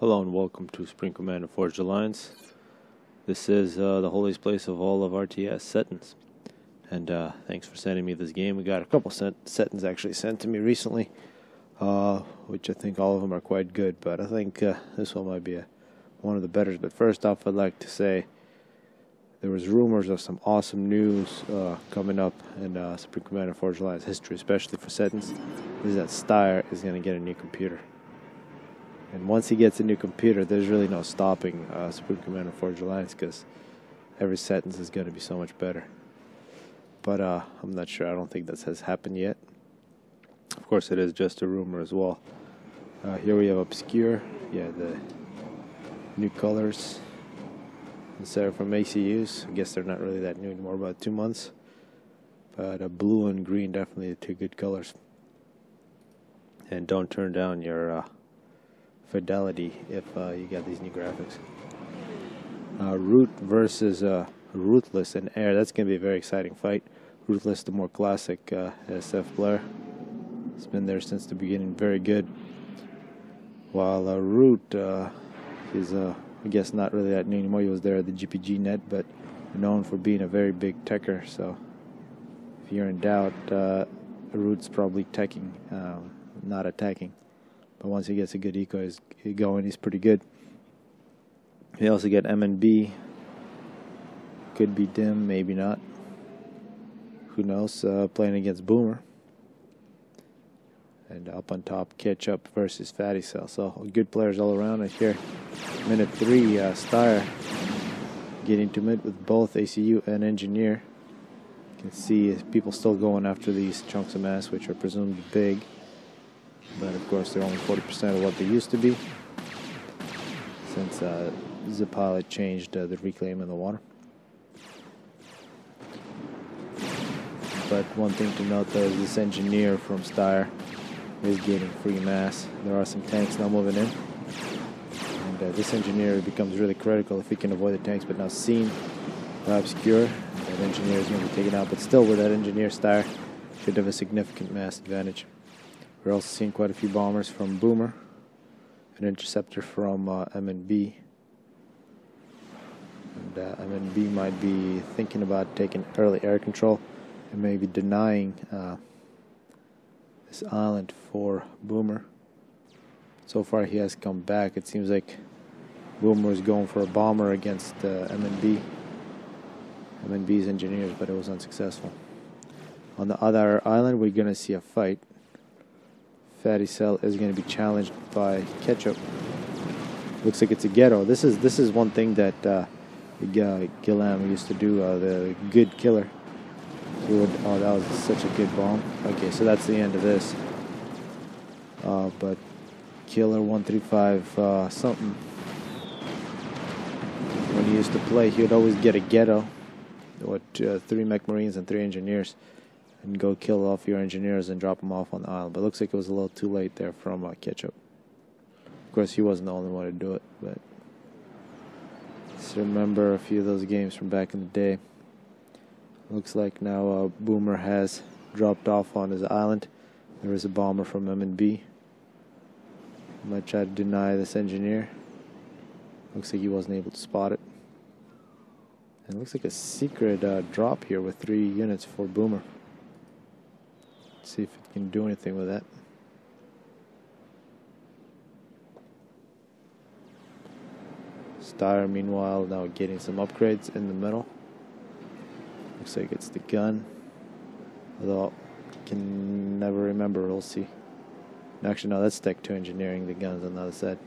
Hello and welcome to Spring Command of Forged Alliance. This is the holiest place of all of RTS, Setons. And thanks for sending me this game. We got a couple Setons actually sent to me recently, which I think all of them are quite good, but I think this one might be one of the better. But first off, I'd like to say there was rumors of some awesome news coming up in Spring Command of Forged Alliance history, especially for Setons, is that Steyr is going to get a new computer. And once he gets a new computer, there's really no stopping Supreme Commander Forged Alliance, because every sentence is going to be so much better. But I'm not sure. I don't think that has happened yet. Of course, it is just a rumor as well. Here we have Obscure. Yeah, the new colors. Instead from ACUs. I guess they're not really that new anymore, about 2 months. But blue and green, definitely the two good colors. And don't turn down your fidelity if you got these new graphics. Root versus Ruthless and Air. That's going to be a very exciting fight. Ruthless, the more classic SF player. He's been there since the beginning, very good. While Root is, I guess, not really that new anymore. He was there at the GPG net, but known for being a very big techer. So if you're in doubt, Root's probably teching, not attacking. But once he gets a good eco going, he's pretty good. You also get M&B. Could be Dim, maybe not. Who knows? Playing against Boomer. And up on top, Ketchup versus Fatty Cell. So good players all around. And here, minute 3, Steyr getting to mid with both ACU and Engineer. You can see people still going after these chunks of mass, which are presumed big. But of course, they're only 40% of what they used to be, since the pilot changed the reclaim in the water. But one thing to note, though, is this Engineer from Steyr is getting free mass. There are some tanks now moving in, and this Engineer becomes really critical if he can avoid the tanks. But now seen by Obscure, that Engineer is going to be taken out. But still, with that Engineer, Steyr should have a significant mass advantage. We're also seeing quite a few bombers from Boomer, an interceptor from M&B. And M&B might be thinking about taking early air control and maybe denying this island for Boomer. So far he has come back. It seems like Boomer is going for a bomber against M&B. M&B's engineers, but it was unsuccessful. On the other island, we're going to see a fight. Fatty Cell is going to be challenged by Ketchup. Looks like it's a ghetto. This is one thing that Gillam used to do. The good killer. He would, oh, that was such a good bomb. Okay, so that's the end of this. But Killer 135 something. When he used to play, he would always get a ghetto with 3 mech marines and 3 engineers, and go kill off your engineers and drop them off on the island. But it looks like it was a little too late there from Ketchup. Of course, he wasn't the only one to do it, but just remember a few of those games from back in the day. Looks like now Boomer has dropped off on his island. There is a bomber from M&B. Might try to deny this engineer. Looks like he wasn't able to spot it. And it looks like a secret drop here with 3 units for Boomer. See if it can do anything with that. Steyr, meanwhile, now getting some upgrades in the middle. Looks like it's the gun. Although, I can never remember. We'll see. Actually, no, that's Tech 2 Engineering. The gun's on the other side.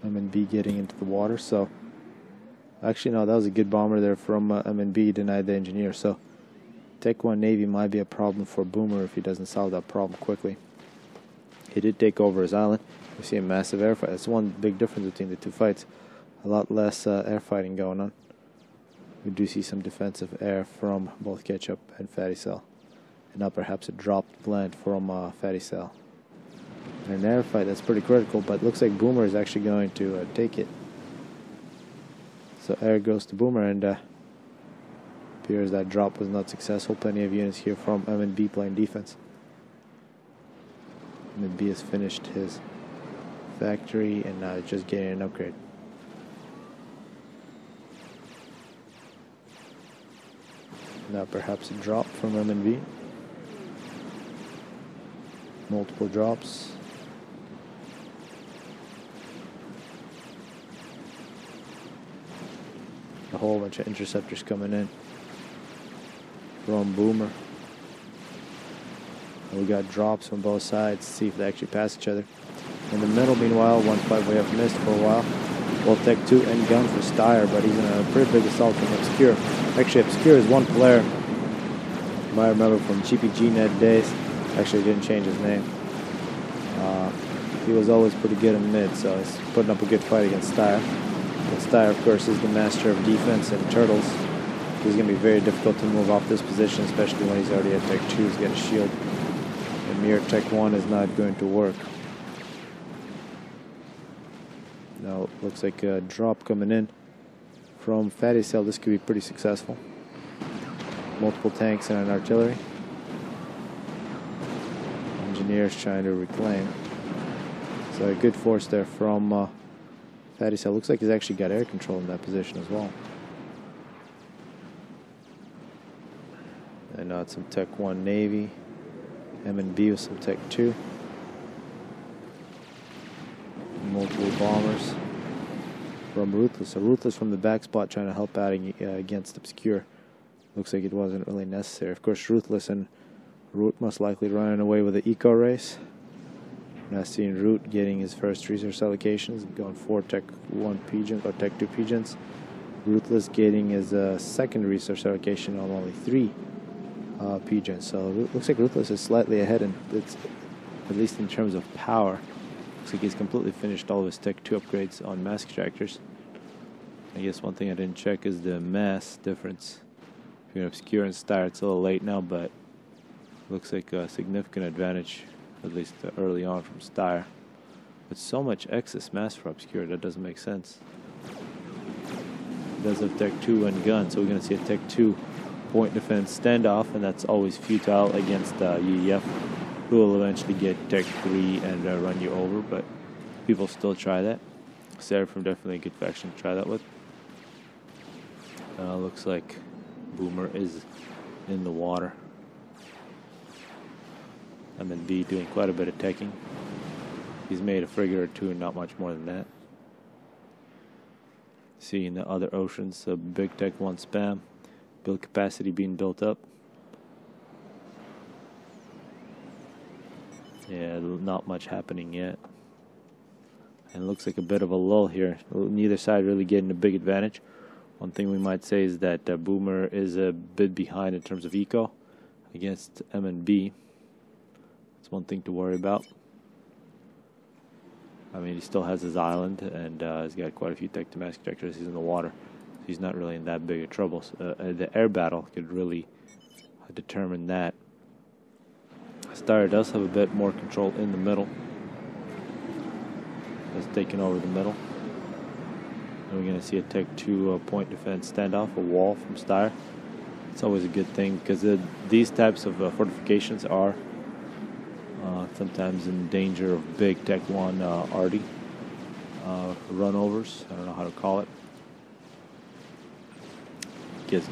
M&B getting into the water. So, actually, no, that was a good bomber there from M&B. Denied the engineer. So, Tech 1 Navy might be a problem for Boomer if he doesn't solve that problem quickly. He did take over his island. We see a massive air fight. That's one big difference between the two fights. A lot less air fighting going on. We do see some defensive air from both Ketchup and Fatty Cell. And now perhaps a dropped plant from Fatty Cell. And an air fight that's pretty critical, but looks like Boomer is actually going to take it. So air goes to Boomer, and appears that drop was not successful. Plenty of units here from M&B playing defense. MB has finished his factory and now just getting an upgrade. Now perhaps a drop from M&B. Multiple drops. A whole bunch of interceptors coming in from Boomer. And we got drops from both sides to see if they actually pass each other. In the middle, meanwhile, 1-5 way up missed for a while. Well, Tech 2 and gun for Steyr, but he's in a pretty big assault from Obscure. Actually, Obscure is one player you might remember from GPGnet days. Actually, he didn't change his name. He was always pretty good in mid, so he's putting up a good fight against Steyr. But Steyr, of course, is the master of defense and turtles. He's going to be very difficult to move off this position, especially when he's already at Tech 2. He's got a shield. And mere Tech 1 is not going to work. Now, looks like a drop coming in from Fatty Cell. This could be pretty successful. Multiple tanks and an artillery. Engineers trying to reclaim. So a good force there from Fatty Cell. Looks like he's actually got air control in that position as well. And now it's some Tech 1 Navy. M&B with some Tech 2. Multiple bombers from Ruthless. So Ruthless from the back spot trying to help out against Obscure. Looks like it wasn't really necessary. Of course, Ruthless and Root most likely running away with the eco race. Now seeing Root getting his first resource allocations, going 4 Tech 1 pigeons or Tech 2 pigeons. Ruthless getting his second resource allocation on only 3 pigeons. So it looks like Ruthless is slightly ahead, and it's at least in terms of power. Looks like he's completely finished all of his Tech 2 upgrades on mass extractors. I guess one thing I didn't check is the mass difference between Obscure and Steyr. It's a little late now, but looks like a significant advantage, at least early on, from Steyr. But so much excess mass for Obscure, that doesn't make sense. He does have Tech 2 and gun, so we're going to see a Tech 2 point defense standoff, and that's always futile against UEF, who will eventually get Tech 3 and run you over, but people still try that. Seraphim definitely a good faction to try that with. Looks like Boomer is in the water. M&B doing quite a bit of teching. He's made a frigate or two and not much more than that. Seeing the other oceans, big Tech 1 spam. Build capacity being built up. Yeah, not much happening yet. And it looks like a bit of a lull here. Neither side really getting a big advantage. One thing we might say is that Boomer is a bit behind in terms of eco against M&B. That's one thing to worry about. I mean, he still has his island, and he's got quite a few Tech 2 mass extractors. He's in the water. So he's not really in that big of trouble. So, the air battle could really determine that. Steyr does have a bit more control in the middle. Has taken over the middle. And we're going to see a Tech 2 point defense standoff, a wall from Steyr. It's always a good thing because these types of fortifications are sometimes in danger of big Tech 1 arty runovers. I don't know how to call it.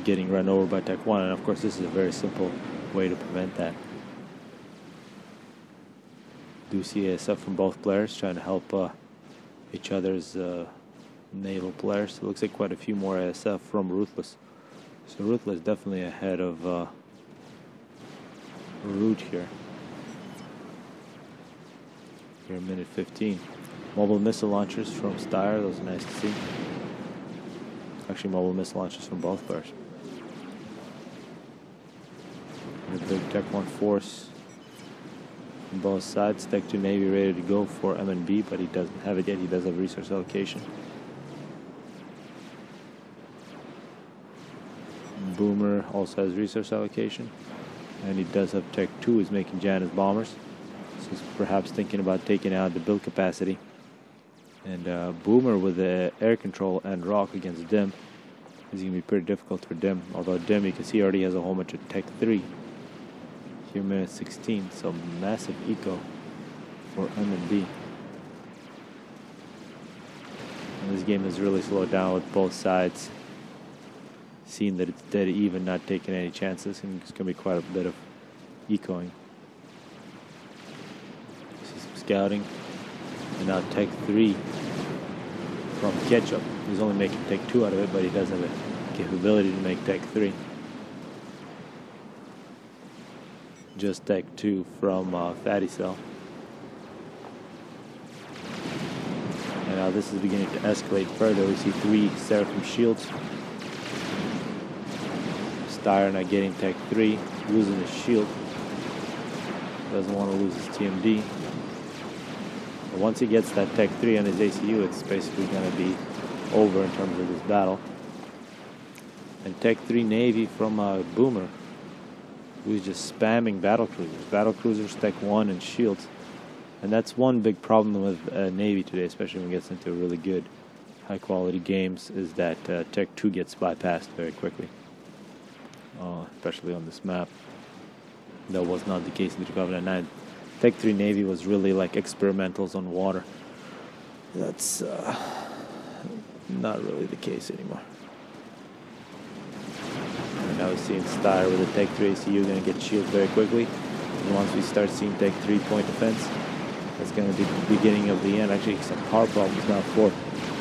Getting run over by Tech 1, and of course this is a very simple way to prevent that. Do see ASF from both players trying to help each other's naval players. It looks like quite a few more ASF from Ruthless. So Ruthless definitely ahead of Root here. Here in minute 15. Mobile missile launchers from Steyr, those are nice to see. Actually, mobile missile launchers from both players. And a big Tech 1 force on both sides. Tech 2 Navy ready to go for M&B, but he doesn't have it yet. He does have resource allocation. Boomer also has resource allocation. And he does have Tech 2 is making Janus bombers. So he's perhaps thinking about taking out the build capacity. And Boomer with the air control and rock against Dim is going to be pretty difficult for Dim. Although Dim, you can see, already has a whole bunch of Tech 3. Here, minute 16, so massive eco for M&B. And this game has really slowed down with both sides seeing that it's dead even, not taking any chances, and it's going to be quite a bit of ecoing. See some scouting, and now Tech 3 from Ketchup. He's only making Tech 2 out of it, but he does have a capability to make Tech 3. Just Tech 2 from Fatty Cell. And now this is beginning to escalate further. We see 3 Seraphim shields. Steyr not getting Tech 3, losing his shield. Doesn't want to lose his TMD. But once he gets that Tech 3 on his ACU, it's basically going to be over in terms of this battle. And Tech 3 Navy from Boomer, who's just spamming battle cruisers. Battle cruisers, Tech 1, and shields. And that's one big problem with Navy today, especially when it gets into really good, high-quality games, is that Tech 2 gets bypassed very quickly. Especially on this map. That was not the case in the Covenant 9. Tech 3 Navy was really like experimentals on water. That's not really the case anymore. And now we're seeing Steyr with a Tech 3 ACU going to get shielded very quickly. And once we start seeing Tech 3 point defense, that's going to be the beginning of the end. Actually, some power problems now for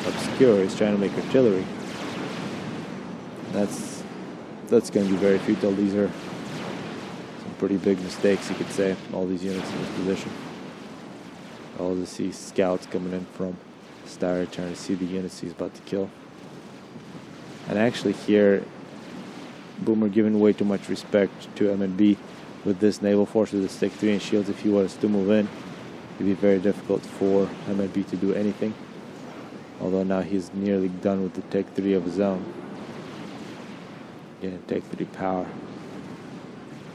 Obscure. He's trying to make artillery. That's going to be very futile. These are some pretty big mistakes, you could say, all these units in this position. All to see scouts coming in from Steyr trying to see the units he's about to kill. And actually here, Boomer giving way too much respect to M&B with this naval force with the Tech 3 and shields. If he was to move in, it'd be very difficult for M&B to do anything. Although now he's nearly done with the Tech 3 of his own. Yeah, Tech 3 power.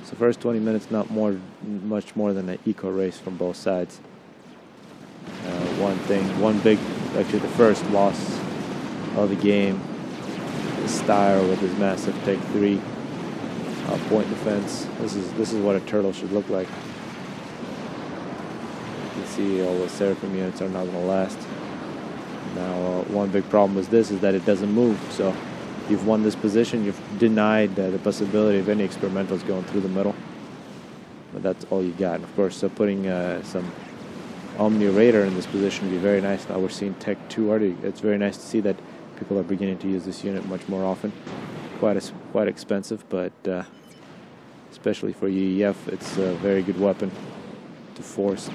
So first 20 minutes, not much more than an eco race from both sides. Actually the first loss of the game is Steyr with his massive Tech 3 point defense. This is what a turtle should look like. You can see all the Seraphim units are not going to last. Now one big problem with this is that it doesn't move, so you've won this position, you've denied the possibility of any experimentals going through the middle. But that's all you got. And of course, putting some Omni Radar in this position would be very nice. Now we're seeing Tech 2 already. It's very nice to see that people are beginning to use this unit much more often. Quite expensive, but especially for UEF, it's a very good weapon to force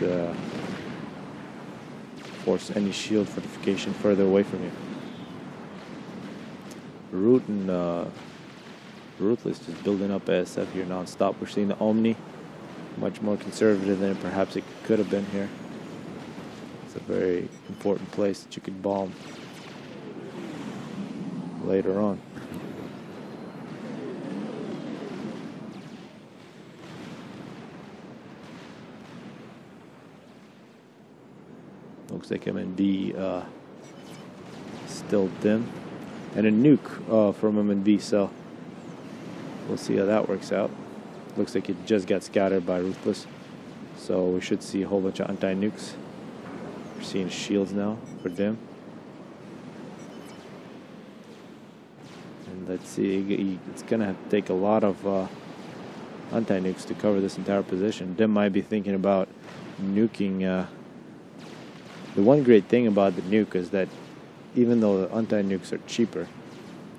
any shield fortification further away from you. Root and Ruthless just building up ASF here non-stop. We're seeing the Omni much more conservative than perhaps it could have been here. It's a very important place that you could bomb later on. Looks like M&B still dim. And a nuke from M&B, so we'll see how that works out. Looks like it just got scattered by Ruthless, so we should see a whole bunch of anti-nukes. We're seeing shields now for Dim. And let's see, it's going to have to take a lot of anti-nukes to cover this entire position. Dim might be thinking about nuking. The one great thing about the nuke is that even though the anti-nukes are cheaper,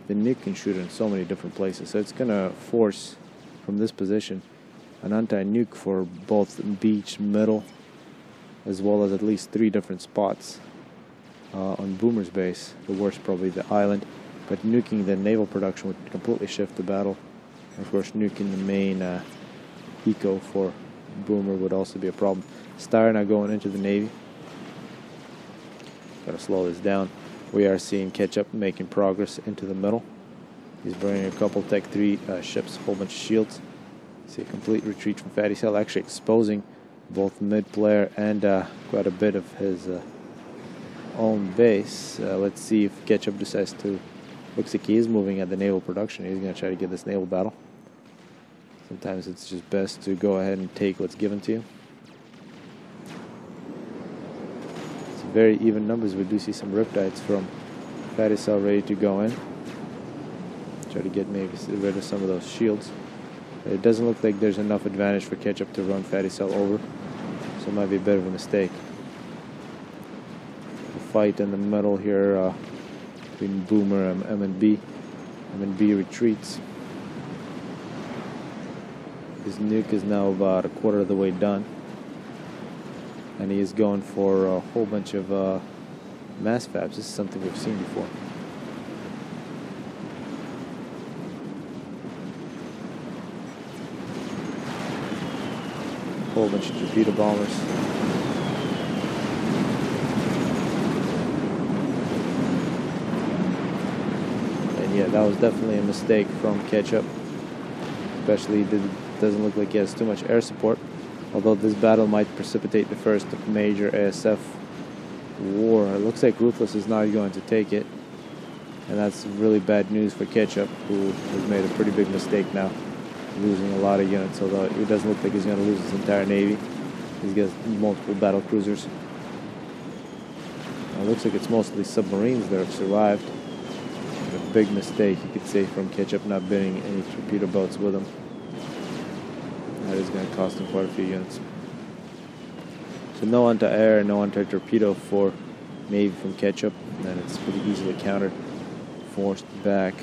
the nuke can shoot in so many different places. So it's going to force, from this position, an anti-nuke for both beach, middle, as well as at least 3 different spots on Boomer's base. The worst probably the island, but nuking the naval production would completely shift the battle. And of course, nuking the main eco for Boomer would also be a problem. Steyr now going into the Navy. Gotta slow this down. We are seeing Ketchup making progress into the middle. He's bringing a couple Tech 3 ships, a whole bunch of shields. See a complete retreat from Fatty Cell, actually exposing both mid-player and quite a bit of his own base. Let's see if Ketchup decides to... Looks like he is moving at the naval production. He's going to try to get this naval battle. Sometimes it's just best to go ahead and take what's given to you. very even numbers. We do see some Riptides from Fatty Cell ready to go in. Try to get maybe rid of some of those shields. It doesn't look like there's enough advantage for Ketchup to run Fatty Cell over, so it might be a bit of a mistake. The fight in the middle here between Boomer and M&B. M&B retreats. His nuke is now about a quarter of the way done, and he is going for a whole bunch of mass FAFs. This is something we've seen before. Whole bunch of torpedo bombers. And yeah, that was definitely a mistake from Ketchup. Especially it doesn't look like he has too much air support. Although this battle might precipitate the first major ASF war. It looks like Ruthless is not going to take it. And that's really bad news for Ketchup, who has made a pretty big mistake now, losing a lot of units, although it doesn't look like he's going to lose his entire navy. He's got multiple battle cruisers. It looks like it's mostly submarines that have survived. A big mistake, you could say, from Ketchup not bringing any torpedo boats with him. That is going to cost him quite a few units. So no anti-air, no anti-torpedo for Navy from Ketchup, and it's pretty easily countered, forced back.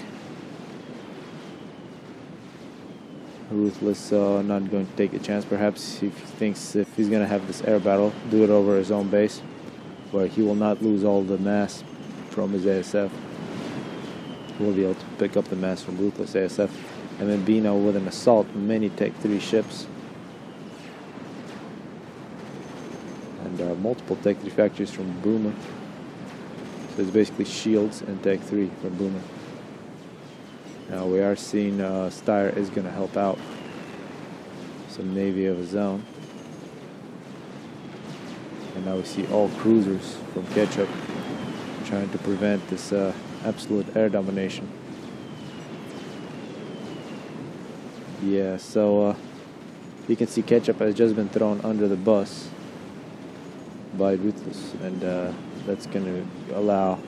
Ruthless not going to take a chance. Perhaps he thinks if he's going to have this air battle, do it over his own base, where he will not lose all the mass from his ASF. We'll be able to pick up the mass from Ruthless ASF. And then Bino with an assault, many Tech 3 ships. And multiple Tech 3 factories from Boomer. So it's basically shields and Tech 3 from Boomer. Now we are seeing Steyr is going to help out some Navy of his own. And now we see all cruisers from Ketchup trying to prevent this absolute air domination. Yeah, so you can see Ketchup has just been thrown under the bus by Ruthless, and that's going to allow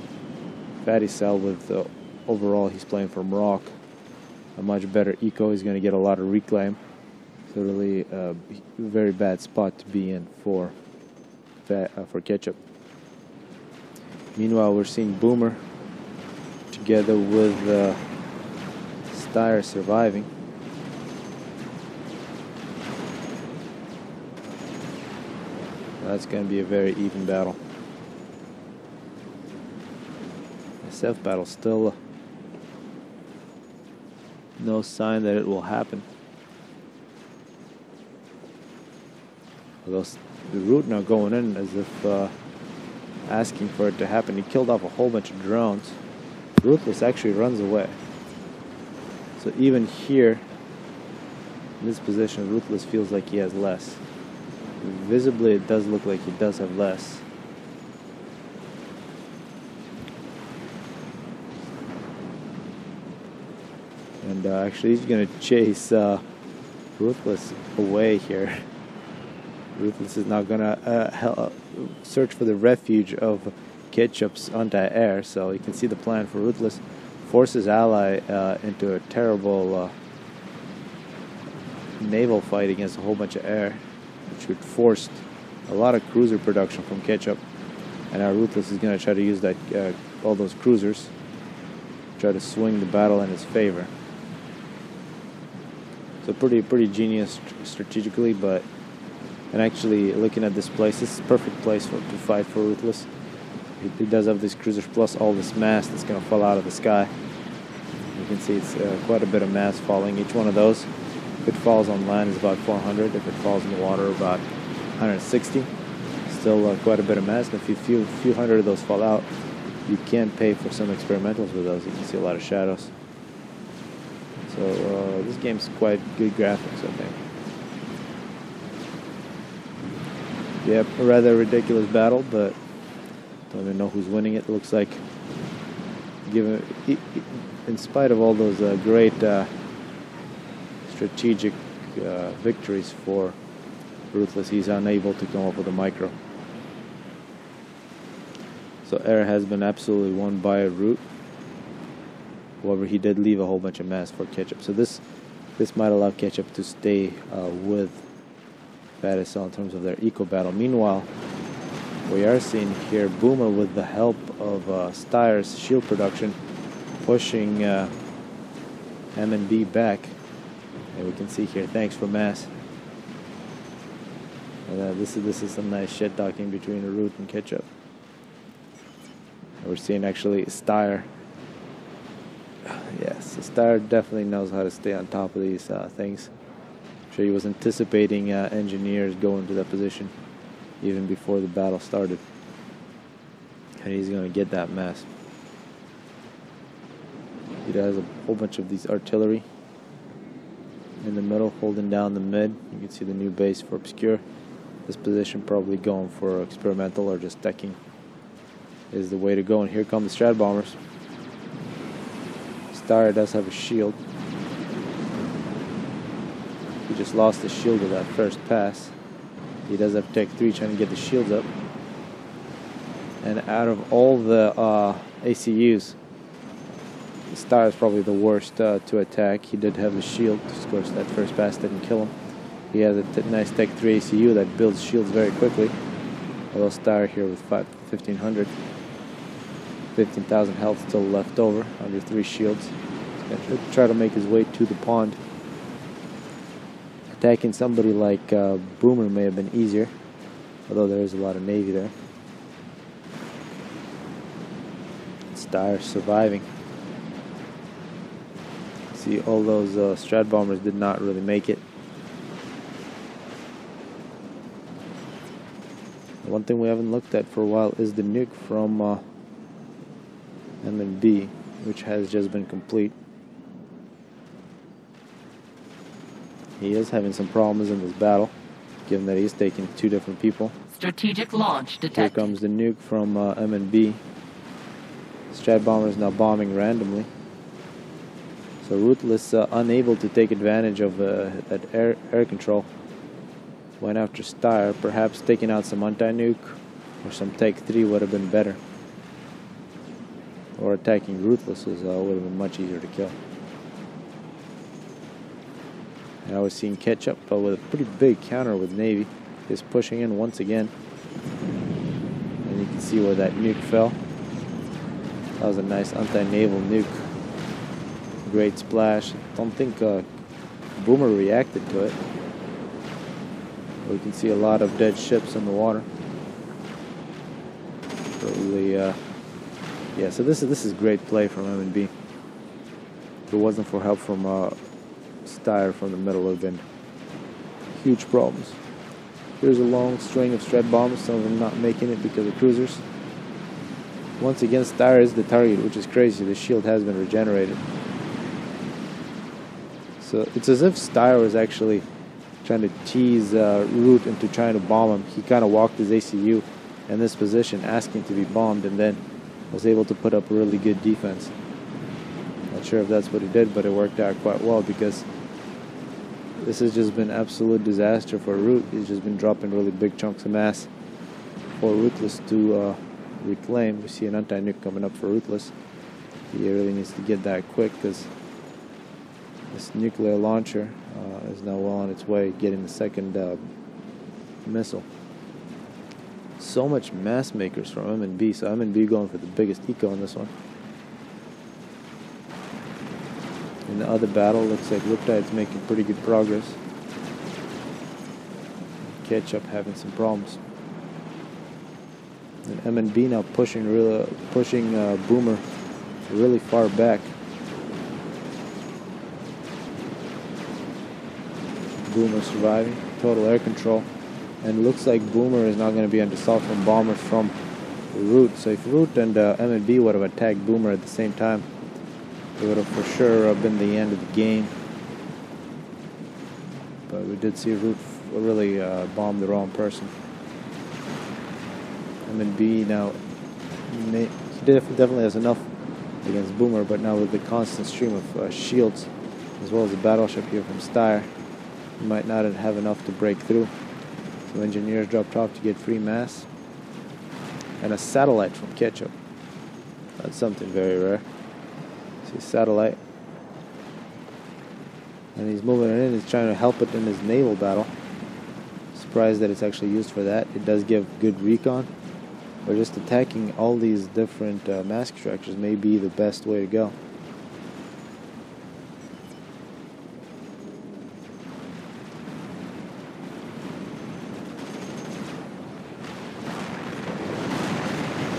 Fatty Cell with overall he's playing from Rock, a much better eco. He's going to get a lot of reclaim. So really a very bad spot to be in for Ketchup. Meanwhile, we're seeing Boomer together with Steyr surviving. That's going to be a very even battle. SF battle still no sign that it will happen. Although the route now going in as if asking for it to happen. He killed off a whole bunch of drones. Ruthless actually runs away. So even here, in this position, Ruthless feels like he has less. Visibly, it does look like he does have less. And actually, he's going to chase Ruthless away here. Ruthless is now going to search for the refuge of Ketchup's anti-air. So you can see the plan for Ruthless. Force his ally into a terrible naval fight against a whole bunch of air, which would force a lot of cruiser production from Ketchup. And now Ruthless is going to try to use that all those cruisers, try to swing the battle in his favor. So pretty genius strategically, but and actually looking at this place, this is a perfect place to fight for Ruthless. It does have these cruisers plus all this mass that's going to fall out of the sky. You can see it's quite a bit of mass falling. Each one of those, if it falls on land, is about 400. If it falls in the water, about 160. Still quite a bit of mass. And if a few hundred of those fall out, you can pay for some experimentals with those. You can see a lot of shadows. So this game's quite good graphics, I think. Yep, a rather ridiculous battle, but don't even know who's winning it. Looks like, given in spite of all those great strategic victories for Ruthless, he's unable to come up with a micro. So air has been absolutely won by Root. However, he did leave a whole bunch of mass for Ketchup. So this might allow Ketchup to stay with Battisell in terms of their eco battle. Meanwhile, we are seeing here Boomer with the help of Steyer's shield production pushing M&B back. And we can see here, thanks for mass. And, this is some nice shit talking between Root and Ketchup. And we're seeing actually Steyer. Yes, Steyer definitely knows how to stay on top of these things. I'm sure he was anticipating engineers going to that position even before the battle started. And he's going to get that mass. He has a whole bunch of these artillery in the middle, holding down the mid. You can see the new base for Obscure. This position probably going for experimental or just decking is the way to go. And here come the Strat Bombers. Steyer does have a shield. He just lost the shield with that first pass. He does have Tech 3 trying to get the shields up. And out of all the ACUs, Steyer is probably the worst to attack. He did have the shield. Of course, that first pass didn't kill him. He has a nice Tech 3 ACU that builds shields very quickly. Although Steyer here with 1,500. 15,000 health still left over under 3 shields. He's going to try to make his way to the pond. Attacking somebody like Boomer may have been easier, although there is a lot of Navy there. Steyer surviving. See, all those Strat Bombers did not really make it. One thing we haven't looked at for a while is the nuke from M&B, which has just been complete. He is having some problems in this battle, given that he's taking 2 different people. Strategic launch detected. Here comes the nuke from M&B. Strat Bomber is now bombing randomly. So Ruthless, unable to take advantage of that air control, went after Steyer. Perhaps taking out some anti-nuke or some Tech 3 would have been better. Or attacking Ruthless would have been much easier to kill. And I was seeing Ketchup with a pretty big counter with Navy. He's pushing in once again. And you can see where that nuke fell. That was a nice anti-naval nuke. Great splash. Don't think Boomer reacted to it. We can see a lot of dead ships in the water. Probably, yeah. So this is great play from M&B. If it wasn't for help from Steyer from the middle, would have been huge problems. Here's a long string of Strat Bombers. Some of them not making it because of cruisers. Once again, Steyer is the target, which is crazy. The shield has been regenerated. So it's as if Steyer was actually trying to tease Root into trying to bomb him. He kind of walked his ACU in this position, asking to be bombed, and then was able to put up a really good defense. Not sure if that's what he did, but it worked out quite well because this has just been absolute disaster for Root. He's just been dropping really big chunks of mass for Ruthless to reclaim. We see an anti-nuke coming up for Ruthless. He really needs to get that quick because this nuclear launcher is now well on its way, getting the second missile. So much mass makers from M&B, so M&B going for the biggest eco in this one. In the other battle, looks like Riptide's making pretty good progress. Ketchup having some problems. And M&B now pushing Boomer really far back. Boomer surviving, total air control, and looks like Boomer is not going to be under assault from bombers from Root. So if Root and M&B would have attacked Boomer at the same time, it would have for sure been the end of the game. But we did see Root really bomb the wrong person. M&B now, he definitely has enough against Boomer, but now with the constant stream of shields, as well as a battleship here from Steyer, he might not have enough to break through. So engineers dropped off to get free mass. And a satellite from Ketchup. That's something very rare. See, satellite. And he's moving it in. He's trying to help it in his naval battle. Surprised that it's actually used for that. It does give good recon. But just attacking all these different mask extractors may be the best way to go.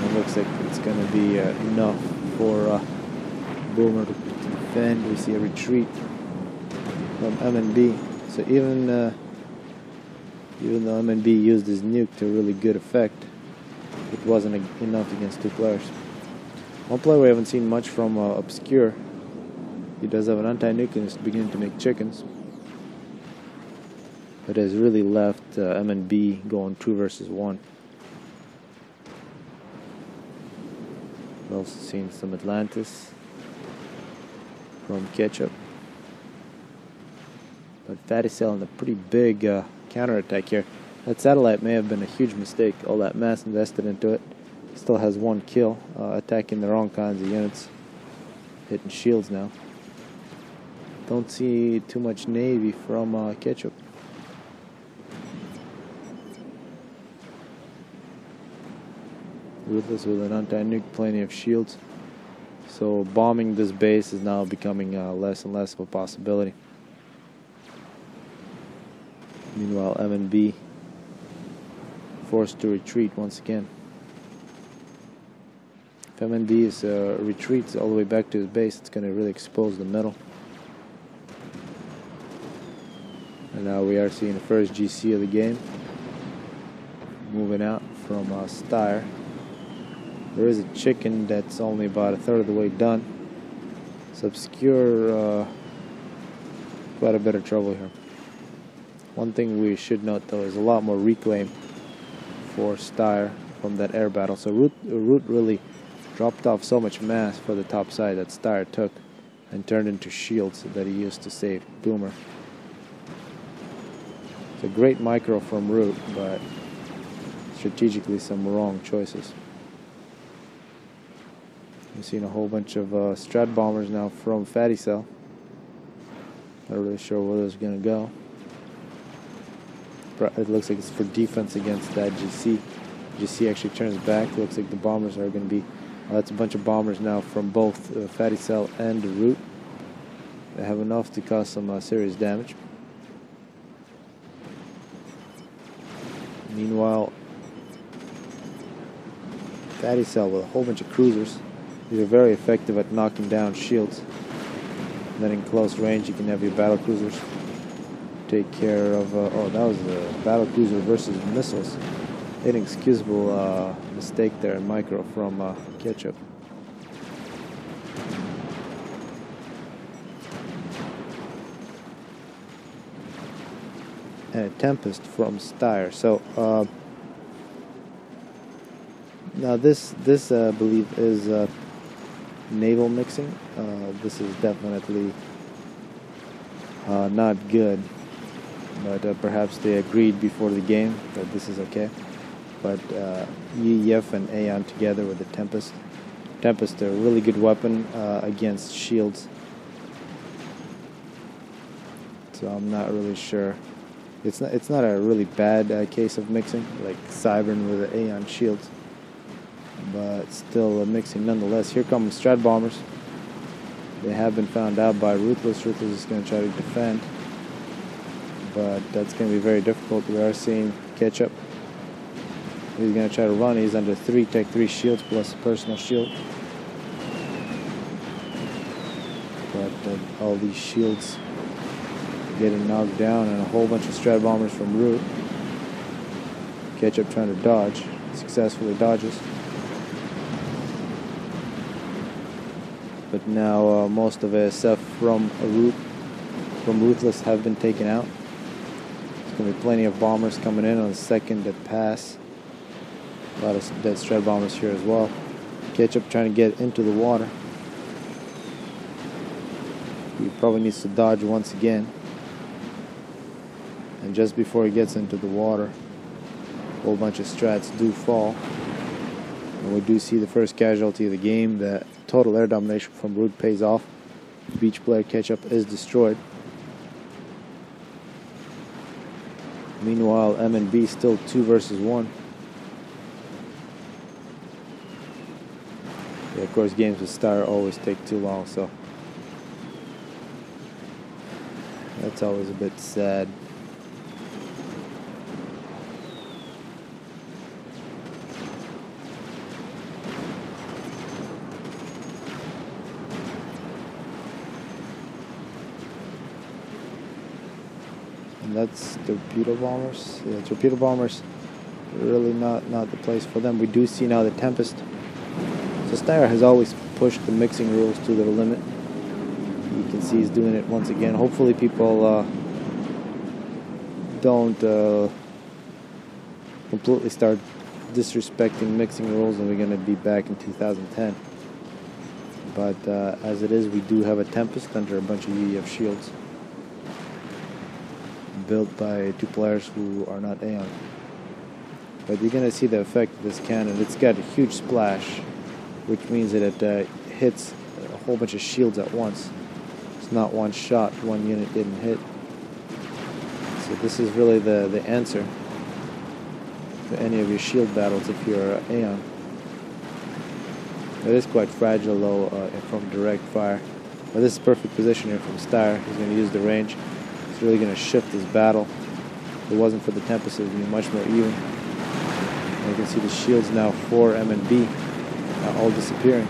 It looks like it's going to be enough for Boomer to defend. We see a retreat from MNB. So even though MNB used his nuke to really good effect, it wasn't enough against two players. One player we haven't seen much from, Obscure. He does have an anti-nuke and is beginning to make chickens. But has really left MNB going 2 versus 1. We've also seen some Atlantis from Ketchup. But Fatty Cell in a pretty big counterattack here. That satellite may have been a huge mistake. All that mass invested into it. Still has 1 kill, attacking the wrong kinds of units. Hitting shields now. Don't see too much Navy from Ketchup. Ruthless with an anti-nuke, plenty of shields. So bombing this base is now becoming less and less of a possibility. Meanwhile, MNB forced to retreat once again. If MNB retreats all the way back to his base, it's going to really expose the middle. And now we are seeing the first GC of the game. Moving out from Styre. There is a chicken that's only about 1/3 of the way done. So Obscure quite a bit of trouble here. One thing we should note though is a lot more reclaim for Styre from that air battle. So Root really dropped off so much mass for the top side that Styre took and turned into shields that he used to save Boomer. It's a great micro from Root, but strategically some wrong choices. We've seen a whole bunch of Strat bombers now from Fatty Cell. Not really sure where it's going to go. It looks like it's for defense against that GC. GC actually turns back. Looks like the bombers are going to be... that's a bunch of bombers now from both Fatty Cell and Root. They have enough to cause some serious damage. Meanwhile, Fatty Cell with a whole bunch of cruisers. These are very effective at knocking down shields. And then in close range, you can have your battle cruisers take care of. Oh, that was a battle cruiser versus missiles. Inexcusable mistake there in micro from Ketchup. And a Tempest from Styre. So now this I believe is naval mixing. This is definitely not good, but perhaps they agreed before the game that this is okay. But Yef and Aeon together with the Tempest. Tempest, a really good weapon against shields. So I'm not really sure. It's not a really bad case of mixing like Cybern with the Aeon shields, but still a mixing nonetheless. Here come Strat bombers. They have been found out by Ruthless. Ruthless is going to try to defend, but that's going to be very difficult. We are seeing Ketchup. He's going to try to run. He's under 3 Tech 3 shields plus a personal shield. But all these shields getting knocked down, and a whole bunch of Strat bombers from Root. Ketchup trying to dodge. Successfully dodges. But now most of ASF from Ruthless have been taken out. There's going to be plenty of bombers coming in on the second pass. A lot of dead Strat bombers here as well. Ketchup trying to get into the water. He probably needs to dodge once again. And just before he gets into the water, a whole bunch of Strats do fall. And we do see the first casualty of the game. The total air domination from Root pays off. Beach player catch-up is destroyed. Meanwhile, M and B still 2 versus 1. Yeah, of course, games with Star always take too long, so that's always a bit sad. And that's torpedo bombers. Yeah, torpedo bombers really not the place for them. We do see now the Tempest. So Steyr has always pushed the mixing rules to their limit. You can see he's doing it once again. Hopefully people don't completely start disrespecting mixing rules, and we're going to be back in 2010. But as it is, we do have a Tempest under a bunch of UEF shields, built by 2 players who are not Aeon. But you're going to see the effect of this cannon. It's got a huge splash, which means that it hits a whole bunch of shields at once. It's not one shot, one unit didn't hit. So this is really the answer to any of your shield battles if you're Aeon. It is quite fragile though from direct fire. But this is perfect position here from Steyr. He's going to use the range. It's really going to shift his battle. If it wasn't for the Tempest, it would be much more even. And you can see the shields now for M and B all disappearing.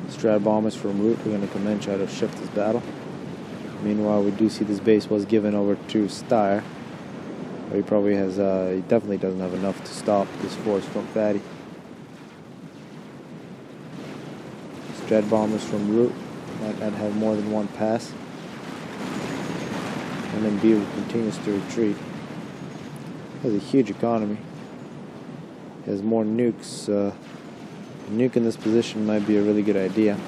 Strat bombers from Root. We're going to come in, try to shift his battle. Meanwhile, we do see this base was given over to Steyr. He probably has, he definitely doesn't have enough to stop this force from Fatty. Strat bombers from Root. Might not have more than one pass. And then B continues to retreat. He has a huge economy. He has more nukes. A nuke in this position might be a really good idea.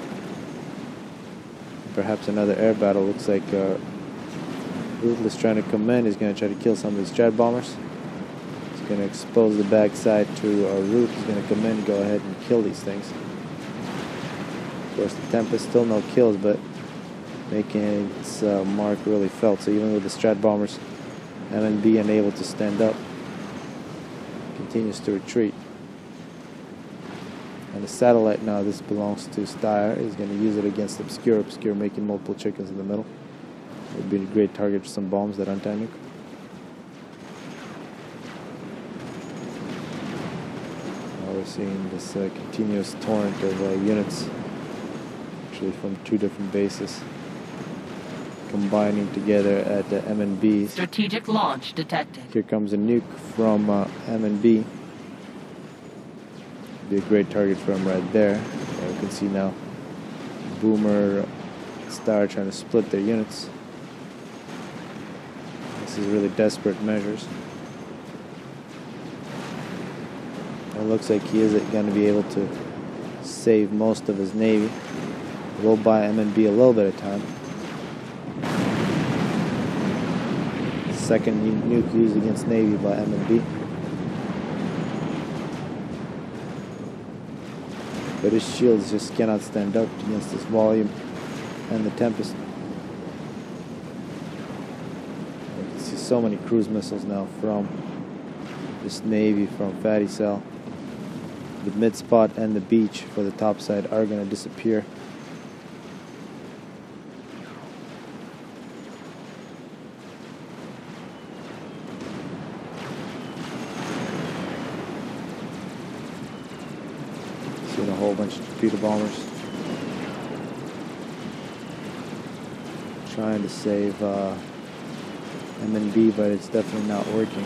Perhaps another air battle. Looks like Ruthless trying to come in. He's going to try to kill some of these Strat bombers. He's going to expose the backside to Root. He's going to come in and go ahead and kill these things. Of course, the Tempest still no kills, but making its mark really felt. So even with the Strat bombers, MNB unable to stand up, continues to retreat. And the satellite now, this belongs to Steyr. He's going to use it against Obscure. Obscure making multiple chickens in the middle. It would be a great target for some bombs that anti-nuke. Now we're seeing this continuous torrent of units, actually from 2 different bases, combining together at the M&B. Strategic launch detected. Here comes a nuke from M&B. Be a great target for him right there. You can see now Boomer, Steyr trying to split their units. This is really desperate measures. It looks like he is going to be able to save most of his navy. Will buy MNB a little bit of time. Second nuke used against navy by MNB. But his shields just cannot stand up against this volume and the Tempest. You can see so many cruise missiles now from this navy, from Fatty Cell. The mid spot and the beach for the top side are going to disappear. Seeing a whole bunch of torpedo bombers trying to save MNB, but it's definitely not working.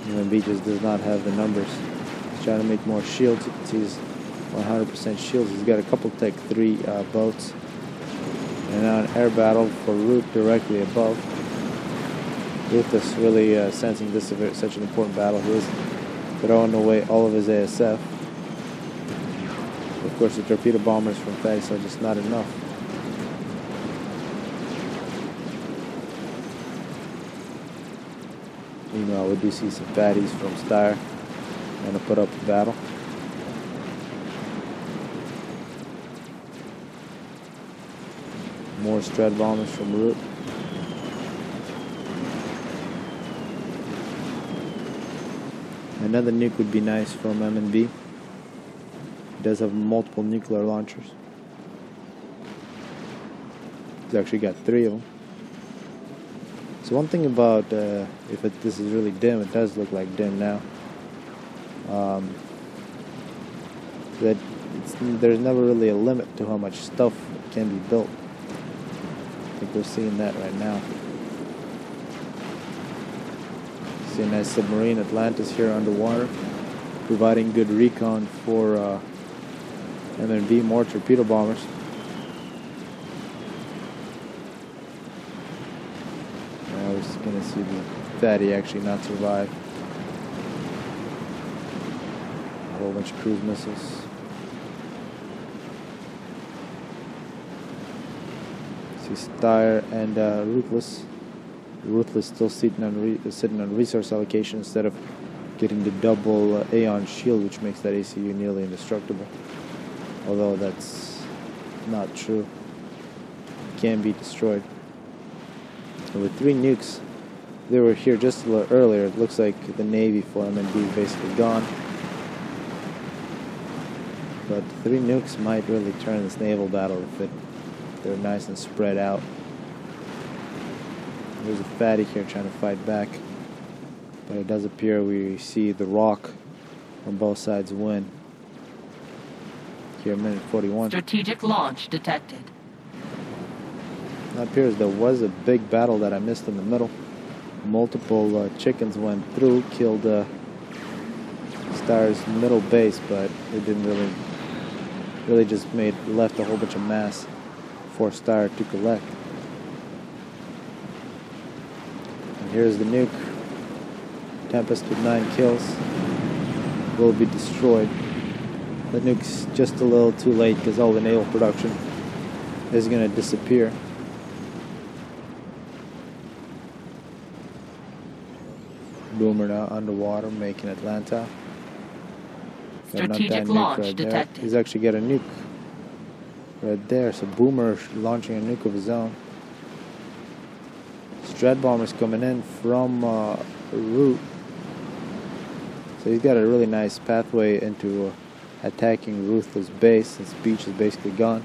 MNB just does not have the numbers. He's trying to make more shields. You can see he's 100% shields. He's got a couple Tech 3 boats. And now an air battle for Root directly above. Ruthless really sensing this is such an important battle. He is throwing away all of his ASF. course, the torpedo bombers from Fatty Cell just not enough. Meanwhile, we do see some fatties from Star trying to put up a battle. More Strat bombers from Root. Another nuke would be nice from M&B. It does have multiple nuclear launchers. It's actually got 3 of them. So one thing about if this is really dim, it does look like dim now. That there's never really a limit to how much stuff can be built. I think we're seeing that right now. See a nice submarine Atlantis here underwater, providing good recon for M&B, more torpedo bombers. Now we're just going to see the Fatty actually not survive. A whole bunch of cruise missiles. See Star and Ruthless. Ruthless still sitting on resource allocation instead of getting the double Aeon shield, which makes that ACU nearly indestructible. Although that's not true. It can be destroyed. And with 3 nukes, they were here just a little earlier. It looks like the Navy for M&B is basically gone. But 3 nukes might really turn this naval battle if they're nice and spread out. There's a Fatty here trying to fight back, but it does appear we see the Rock on both sides win. Here, minute 41. Strategic launch detected. It appears there was a big battle that I missed in the middle. Multiple chickens went through, killed Star's middle base, but it didn't really just left a whole bunch of mass for Star to collect. Here's the nuke. Tempest with 9 kills will be destroyed. The nuke's just a little too late because all the naval production is going to disappear. Boomer now underwater, making Atlanta. Strategic launch right detected. There. He's actually got a nuke right there. So Boomer launching a nuke of his own. Strat bombers coming in from Root. So he's got a really nice pathway into attacking Ruthless base since Beach is basically gone.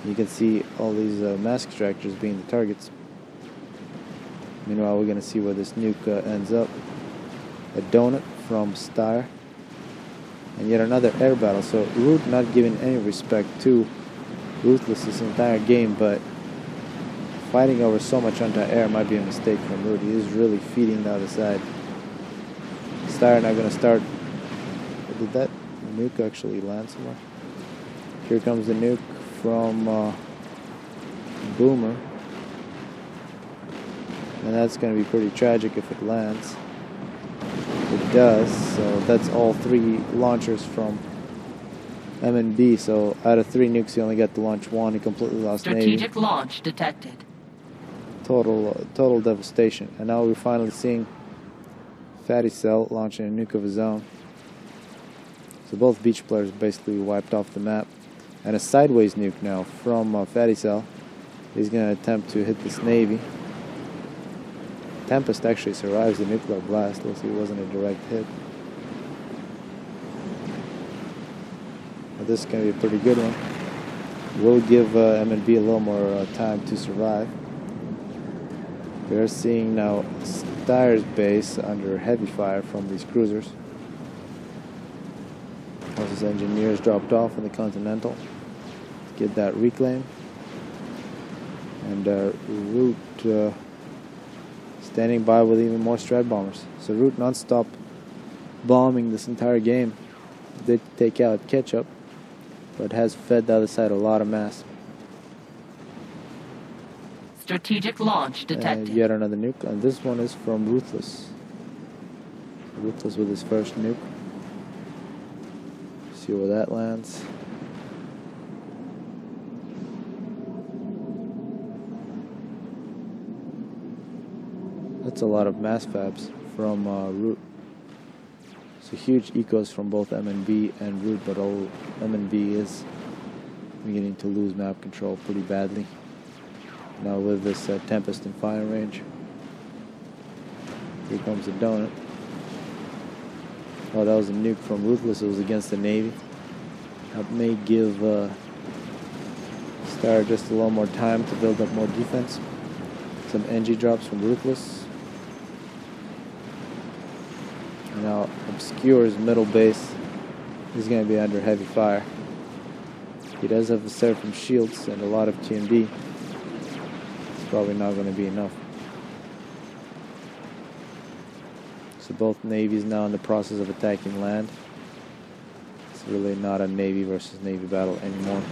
You can see all these mask extractors being the targets. Meanwhile, we're going to see where this nuke ends up. A donut from Star. And yet another air battle. So Root not giving any respect to Ruthless this entire game, but fighting over so much anti-air might be a mistake from Root. He is really feeding the other side. Star now going to start. Did that nuke actually land somewhere? Here comes the nuke from Boomer. And that's going to be pretty tragic if it lands. It does. So that's all 3 launchers from M&B. So out of 3 nukes, he only got to launch 1. He completely lost Navy. Strategic launch detected. Total devastation. And now we're finally seeing Fatty Cell launching a nuke of his own. So both Beach players basically wiped off the map. And a sideways nuke now from Fatty Cell. He's going to attempt to hit this Navy. Tempest actually survives the nuclear blast. Looks like it wasn't a direct hit. But this is going to be a pretty good one. We'll give M&B a little more time to survive. We're seeing now Star's base under heavy fire from these cruisers. Once his engineers dropped off in the Continental to get that reclaim. And Root standing by with even more Strat bombers. So Root non-stop bombing this entire game. Did take out Ketchup, but has fed the other side a lot of mass. Strategic launch detected. Yet another nuke, and this one is from Ruthless. Ruthless with his first nuke. See where that lands. That's a lot of mass fabs from Root. So huge ecos from both MNB and Root, but all MNB is beginning to lose map control pretty badly. Now with this Tempest and Fire range. Here comes the donut. Oh, that was a nuke from Ruthless. It was against the Navy. That may give Star just a little more time to build up more defense. Some NG drops from Ruthless. Now Obscure's middle base is going to be under heavy fire. He does have a Seraphim shields and a lot of TMD. It's probably not going to be enough. So both navies now in the process of attacking land. It's really not a Navy versus Navy battle anymore.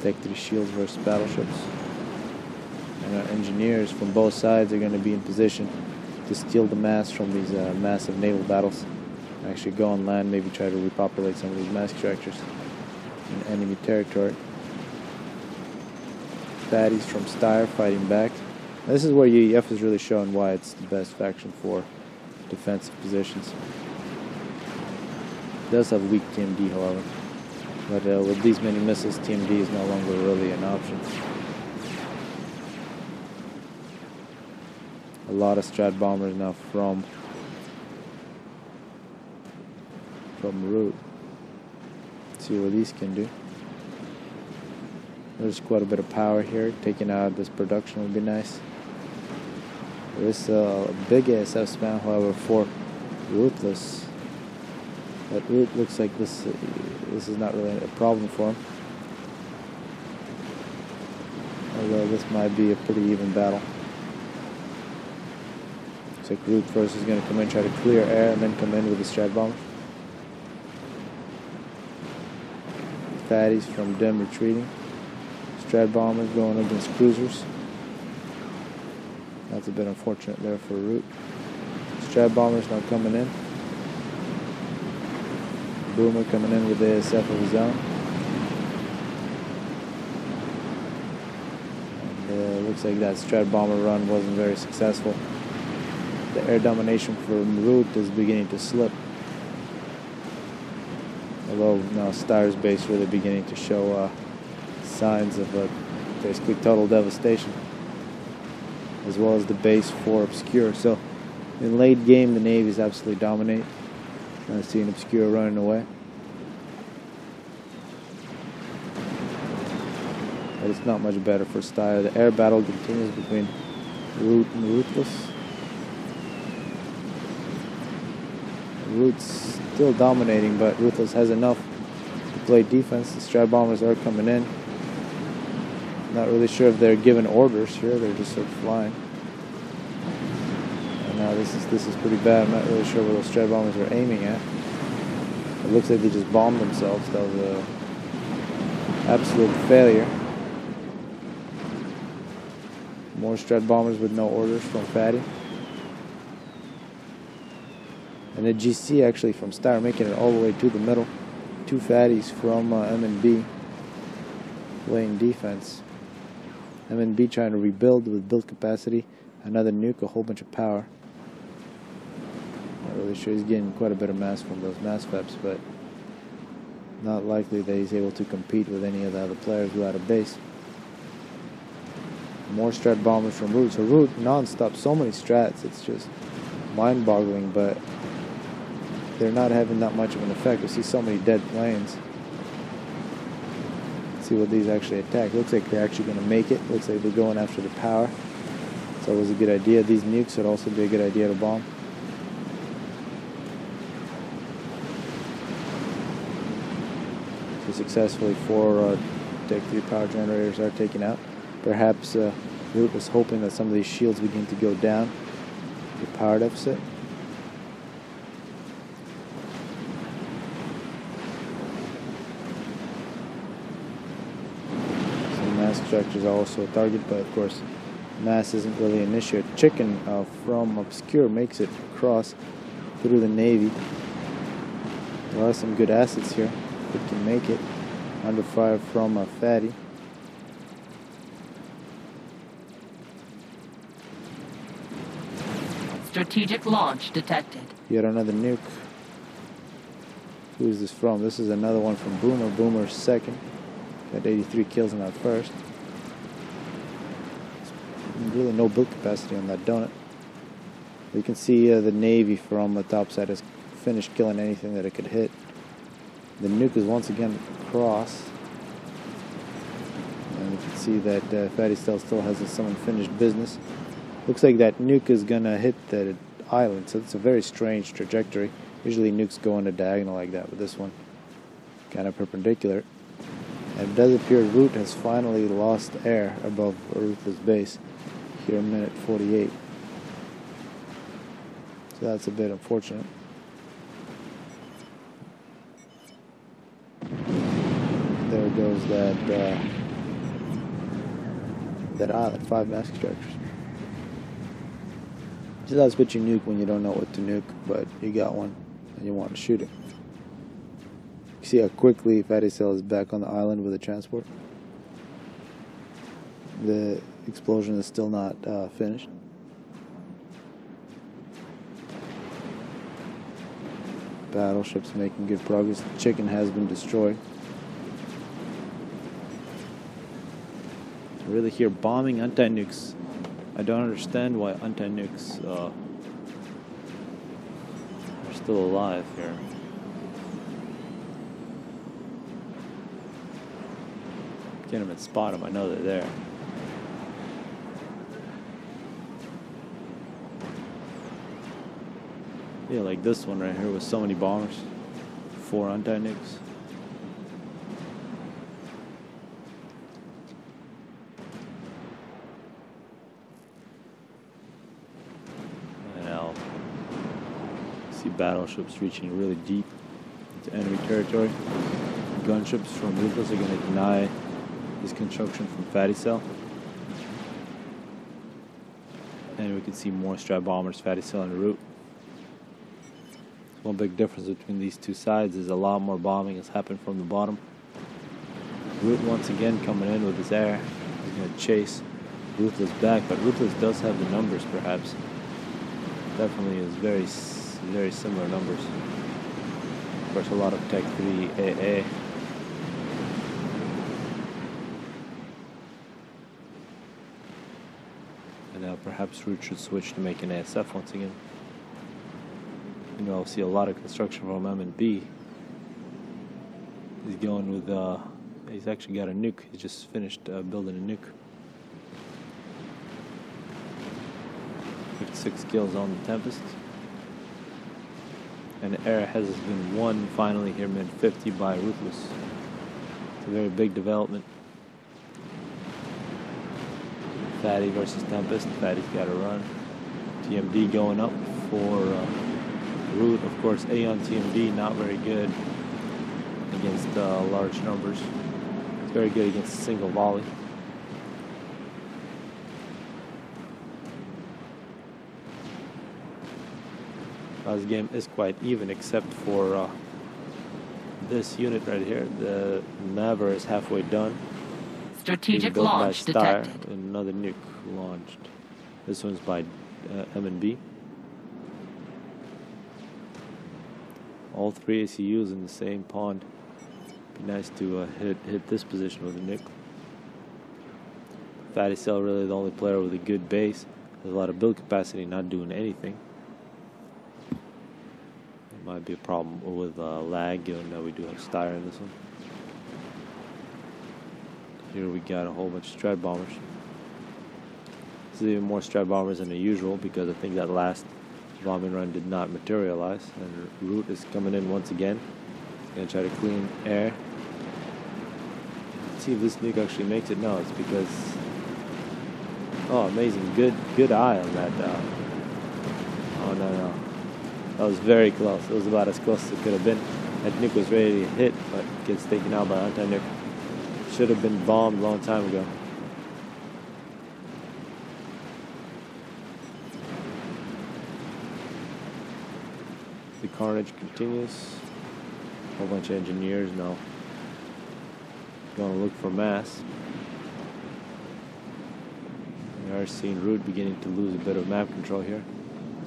Tech 3 shields versus battleships. And our engineers from both sides are going to be in position to steal the mass from these massive naval battles. Actually go on land, maybe try to repopulate some of these mass extractors in enemy territory. Fatties from Styre fighting back. Now, this is where UEF is really showing why it's the best faction for defensive positions. It does have weak TMD, however. But with these many missiles, TMD is no longer really an option. A lot of strat bombers now from Root. Let's see what these can do. There's quite a bit of power here. Taking out this production would be nice. There's a big ASF span, however, for Ruthless. But Root looks like this is not really a problem for him. Although this might be a pretty even battle. Looks like Root first is going to come in, try to clear air, and then come in with the strat bomber. Fatties from Dem retreating. Strat bombers going against cruisers. That's a bit unfortunate there for Root. Strat bombers now coming in. Boomer coming in with the ASF of his own. And looks like that strat bomber run wasn't very successful. The air domination from Root is beginning to slip. Although now Styre's base really beginning to show signs of basically total devastation, as well as the base for Obscure. So in late game, the Navies absolutely dominate. I see an Obscure running away. But it's not much better for Styre. The air battle continues between Root and Ruthless. Root's still dominating, but Ruthless has enough to play defense. The strat bombers are coming in. Not really sure if they're given orders here. They're just sort of flying. And now this is pretty bad. I'm not really sure where those strat bombers are aiming at. It looks like they just bombed themselves. That was an absolute failure. More strat bombers with no orders from Fatty. And the GC actually from Styre making it all the way to the middle. Two Fatties from M&B playing defense. M&B trying to rebuild with build capacity. Another nuke, a whole bunch of power. Not really sure. He's getting quite a bit of mass from those mass fabs, but not likely that he's able to compete with any of the other players without a base. More strat bombers from Root. So Root non-stop, so many strats, it's just mind-boggling, but they're not having that much of an effect. We see so many dead planes. Let's see what these actually attack. Looks like they're actually going to make it. Looks like they're going after the power. It's always a good idea. These nukes would also be a good idea to bomb. So successfully 4 Tech 3 power generators are taken out. Perhaps Root was hoping that some of these shields begin to go down. The power deficit. Structures are also a target, but of course mass isn't really an issue. Chicken from Obscure makes it across through the Navy. There are some good assets here. It can make it under fire from a Fatty. Strategic launch detected. Yet another nuke. Who is this from? This is another one from Boomer. Boomer's second. Got 83 kills in that first. Really no build capacity on that donut. You can see the Navy from the top side has finished killing anything that it could hit. The nuke is once again across. And you can see that Fatty Cell still has some unfinished business. Looks like that nuke is going to hit the island, so it's a very strange trajectory. Usually nukes go on a diagonal like that, but this one kind of perpendicular. And it does appear Root has finally lost air above Ruthless base here in minute 48. So that's a bit unfortunate. There goes that island, 5 mask extractors. So that's what you nuke when you don't know what to nuke, but you got one and you want to shoot it. You see how quickly Fatty Cell is back on the island with a transport. The explosion is still not finished. Battleship's making good progress. The chicken has been destroyed. I really hear bombing anti-nukes. I don't understand why anti-nukes are still alive here. Can't even spot them. I know they're there. Yeah, like this one right here with so many bombers. 4 anti-nukes. And now see battleships reaching really deep into enemy territory. Gunships from Ruthless are going to deny this construction from Fatty Cell. And we can see more strat bombers, Fatty Cell and Root. One big difference between these two sides is a lot more bombing has happened from the bottom. Root once again coming in with his air. He's going to chase Ruthless back, but Ruthless does have the numbers perhaps. Definitely is very similar numbers. Of course, a lot of Tech 3 AA. And now perhaps Root should switch to make an ASF once again. You know, I'll see a lot of construction from M and B. He's going with, he's actually got a nuke. He just finished building a nuke. 56 kills on the Tempest. And air has been won finally here mid-50 by Ruthless. It's a very big development. Fatty versus Tempest. Fatty's got to run. TMD going up for Root. Of course, A on TMD, not very good against large numbers. It's very good against a single volley. This game is quite even except for this unit right here. The Navar is halfway done. Strategic launch detected. Another nuke launched. This one's by M and B. All 3 ACUs in the same pond. Be nice to hit this position with a nuke. Fatty Cell really the only player with a good base. Has a lot of build capacity, not doing anything. It might be a problem with lag, given that we do have Styre in this one. Here we got a whole bunch of strat bombers. This is even more strat bombers than the usual because I think that last bombing run did not materialize. And Root is coming in once again. He's going to try to clean air. Let's see if this nuke actually makes it. No, it's because... Oh, amazing. Good eye on that. Oh, no. That was very close. It was about as close as it could have been. That nuke was ready to hit, but gets taken out by anti-nuke. Should have been bombed a long time ago. The carnage continues. A whole bunch of engineers now going to look for mass. We are seeing Root beginning to lose a bit of map control here.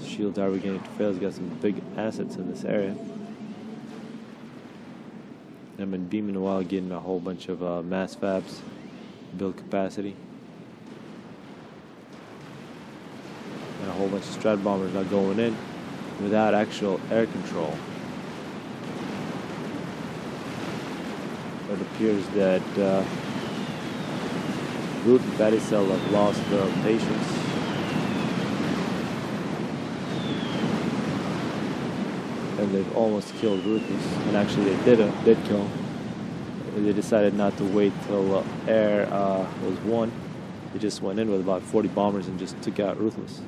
Shields are beginning to fail. He's got some big assets in this area. I've been beaming a while, getting a whole bunch of mass fabs, build capacity. And a whole bunch of strat bombers now going in without actual air control. It appears that Root and Fatty Cell have lost patience. And they've almost killed Ruthless. And actually they did kill him. They decided not to wait till air was won. They just went in with about 40 bombers and just took out Ruthless.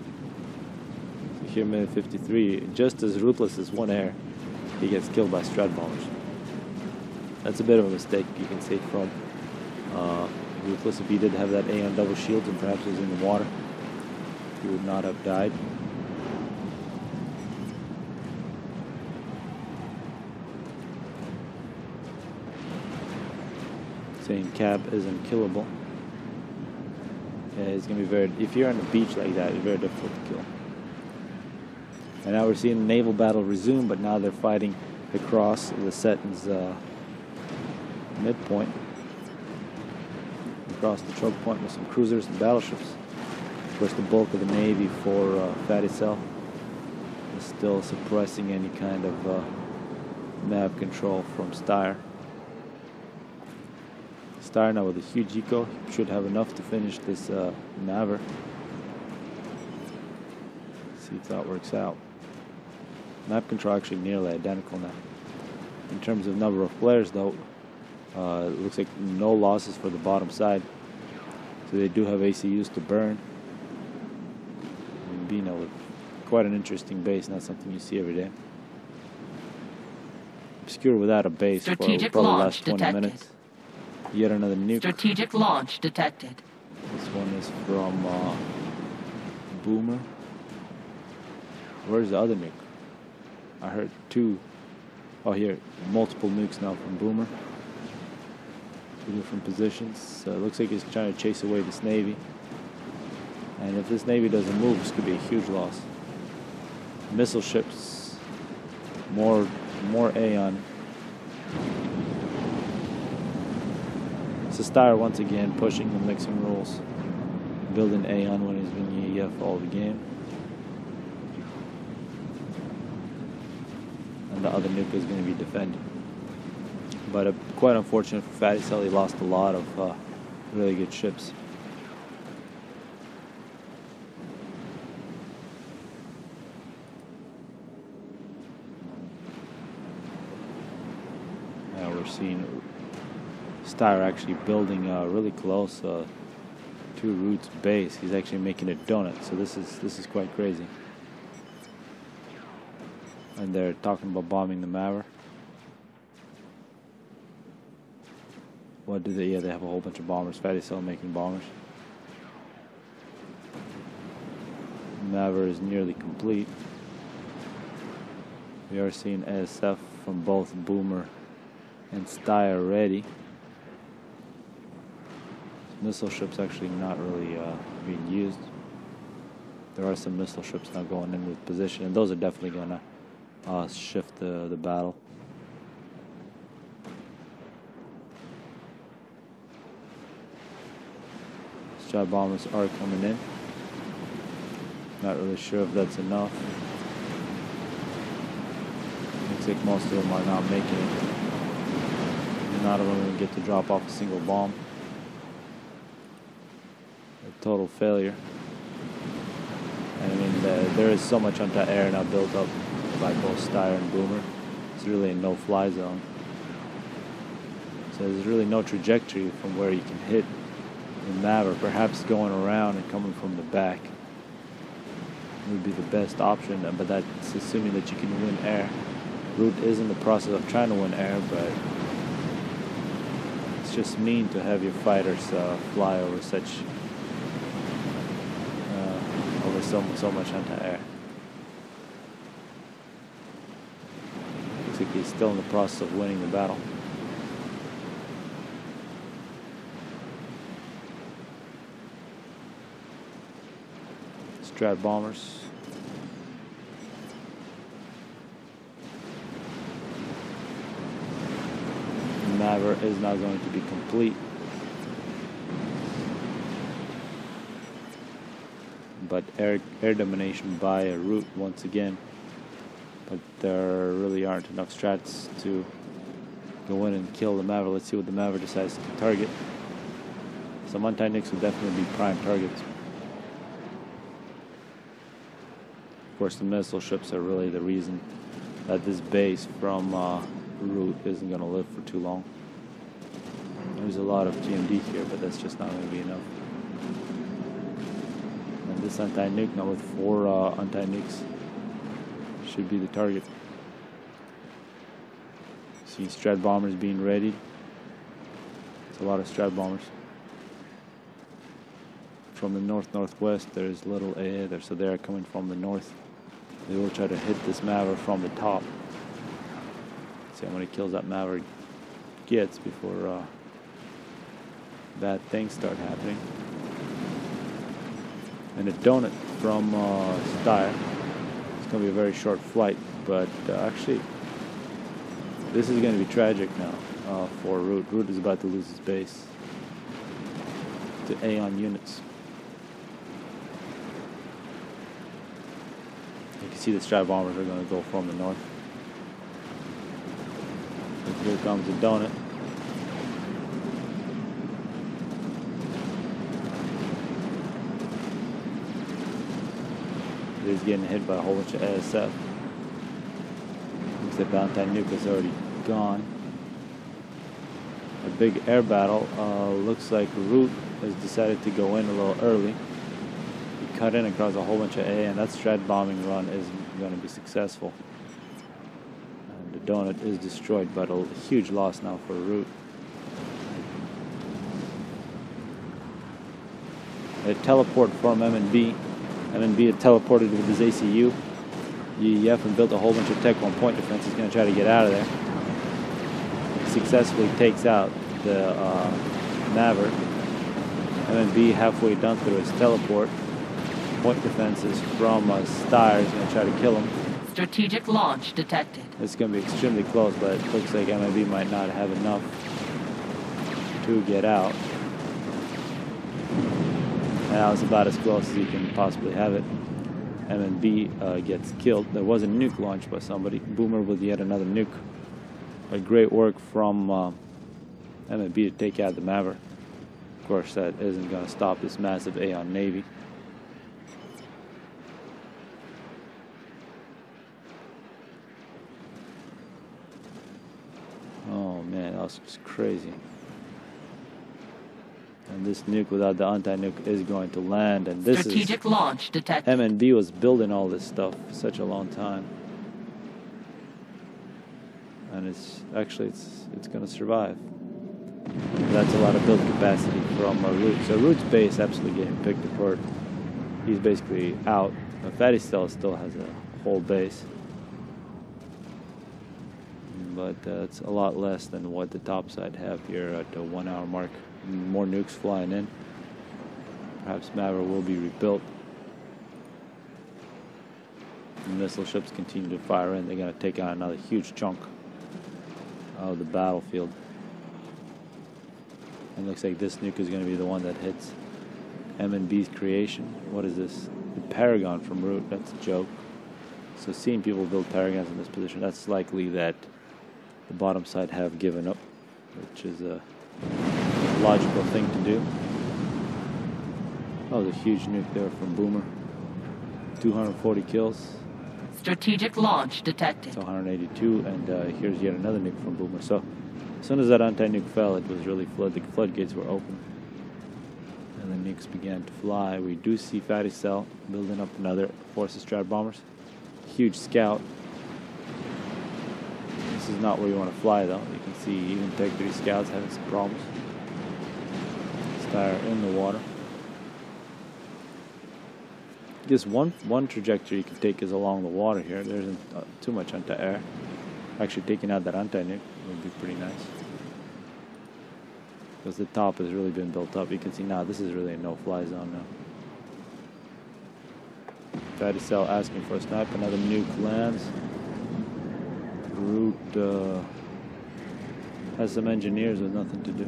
So here, minute 53, just as Ruthless is one air, he gets killed by strat bombers. That's a bit of a mistake, you can say, from Ruthless. If he did have that A on double shields and perhaps was in the water, he would not have died. Saying Cab is unkillable. Yeah, it's gonna be very. If you're on the beach like that, it's very difficult to kill. And now we're seeing the naval battle resume, but now they're fighting across the Seton's midpoint, across the choke point with some cruisers and battleships. Of course, the bulk of the Navy for Fatty Cell is still suppressing any kind of nav control from Styre. Styre now with a huge eco should have enough to finish this Maver. See if that works out. Map control actually nearly identical now. In terms of number of players, though, it looks like no losses for the bottom side. So they do have ACUs to burn. And Bina with quite an interesting base, not something you see every day. Obscure without a base for probably the last 20 minutes. Yet another nuke. Strategic launch detected. This one is from Boomer. Where's the other nuke? I heard two. Oh, here. Multiple nukes now from Boomer. Two different positions. So it looks like he's trying to chase away this Navy. And if this Navy doesn't move, this could be a huge loss. Missile ships. More Aeon. So Styre once again pushing the mixing rules. Building Aeon when he's been EF all the game. And the other nuke is going to be defended. But quite unfortunate for Fatty Cell, he lost a lot of really good ships. Now we're seeing Styre actually building really close to Root's base. He's actually making a donut, so this is quite crazy. And they're talking about bombing the Maver. What do they? Yeah, they have a whole bunch of bombers. Fatty Cell making bombers. Maver is nearly complete. We are seeing ASF from both Boomer and Styre ready. Missile ships actually not really being used. There are some missile ships now going in with position, and those are definitely going to shift the battle. Strat bombers are coming in. Not really sure if that's enough. Looks like most of them are not making it. None of them will get to drop off a single bomb. A total failure. And I mean, there is so much anti-air now built up by both Styre and Boomer. It's really a no-fly zone. So there's really no trajectory from where you can hit the Maver. Perhaps going around and coming from the back would be the best option, but that's assuming that you can win air. Root is in the process of trying to win air, but it's just mean to have your fighters fly over such so much anti-air. Looks like he's still in the process of winning the battle. Strat bombers maneuver is not going to be complete. But air domination by a route once again. But there really aren't enough strats to go in and kill the Maverick. Let's see what the Maverick decides to target. Some anti-nukes will definitely be prime targets. Of course, the missile ships are really the reason that this base from route isn't going to live for too long. There's a lot of GMD here, but that's just not going to be enough. And this anti-nuke, now with 4 anti-nukes, should be the target. See strat bombers being readied. It's a lot of strat bombers. From the north-northwest, there's little AA there, so they're coming from the north. They will try to hit this Maverick from the top. See how many kills that Maverick gets before bad things start happening. And a donut from Steyr. It's going to be a very short flight, but actually, this is going to be tragic now for Root. Root is about to lose his base to Aeon units. You can see the strat bombers are going to go from the north. And here comes the donut. He's getting hit by a whole bunch of ASF. Looks like the anti-nuke is already gone. A big air battle. Looks like Root has decided to go in a little early. He cut in across a whole bunch of A, and that strat bombing run isn't going to be successful. And the donut is destroyed, but a huge loss now for Root. A teleport from M&B. M&B had teleported with his ACU. UEF and built a whole bunch of Tech 1 point defense. He's going to try to get out of there. He successfully takes out the Maverick. M&B halfway done through his teleport. Point defenses from Steyr is going to try to kill him. Strategic launch detected. It's going to be extremely close, but it looks like M&B might not have enough to get out. And that was about as close as you can possibly have it. M&B gets killed. There was a nuke launched by somebody. Boomer with yet another nuke. But great work from M&B to take out the Maverick. Of course, that isn't going to stop this massive Aeon Navy. Oh man, that was just crazy. And this nuke without the anti-nuke is going to land, and this strategic launch detected. M&B was building all this stuff for such a long time, and it's going to survive. That's a lot of build capacity from Root. So Root's base absolutely getting picked apart. He's basically out. Fatty Cell still has a whole base, but it's a lot less than what the top side have here at the 1 hour mark. More nukes flying in. Perhaps Maverick will be rebuilt. The missile ships continue to fire in. They're going to take out another huge chunk of the battlefield. And it looks like this nuke is going to be the one that hits M&B's creation. What is this? The Paragon from Root. That's a joke. So seeing people build Paragons in this position, that's likely that the bottom side have given up, which is a logical thing to do. Oh, the huge nuke there from Boomer. 240 kills. Strategic launch detected. It's 182, and here's yet another nuke from Boomer. So as soon as that anti-nuke fell, it was really the floodgates were open, and the nukes began to fly. We do see Fatty Cell building up another forces strat bombers. Huge scout. This is not where you want to fly, though. You can see even Tech 3 scouts having some problems. Steyr in the water. I guess one trajectory you can take is along the water here. There isn't too much anti-air. Actually, taking out that anti-nuke would be pretty nice, because the top has really been built up. You can see now this is really a no-fly zone now. Fatty Cell asking for a snipe. Another nuke lands. Root Has some engineers with nothing to do.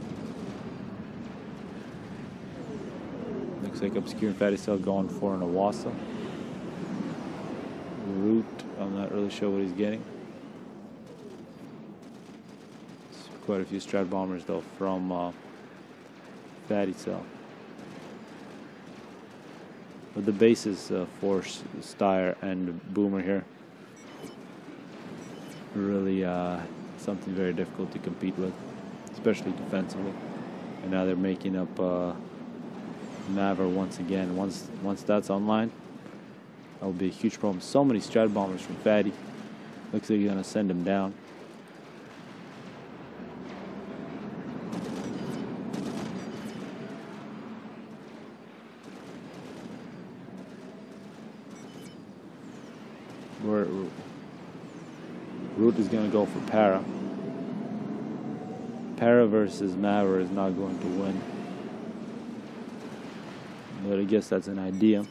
Looks like Obscure and Fatty Cell going for an Awasa. Root, I'm not really sure what he's getting. It's quite a few Strat Bombers though from Fatty Cell. But the bases for Steyr and Boomer here really something very difficult to compete with, especially defensively. And now they're making up Maver once again. Once that's online, that will be a huge problem. So many Strat Bombers from Fatty. Looks like you're gonna send him down. Root is going to go for Para. Para versus Maver is not going to win. But I guess that's an idea.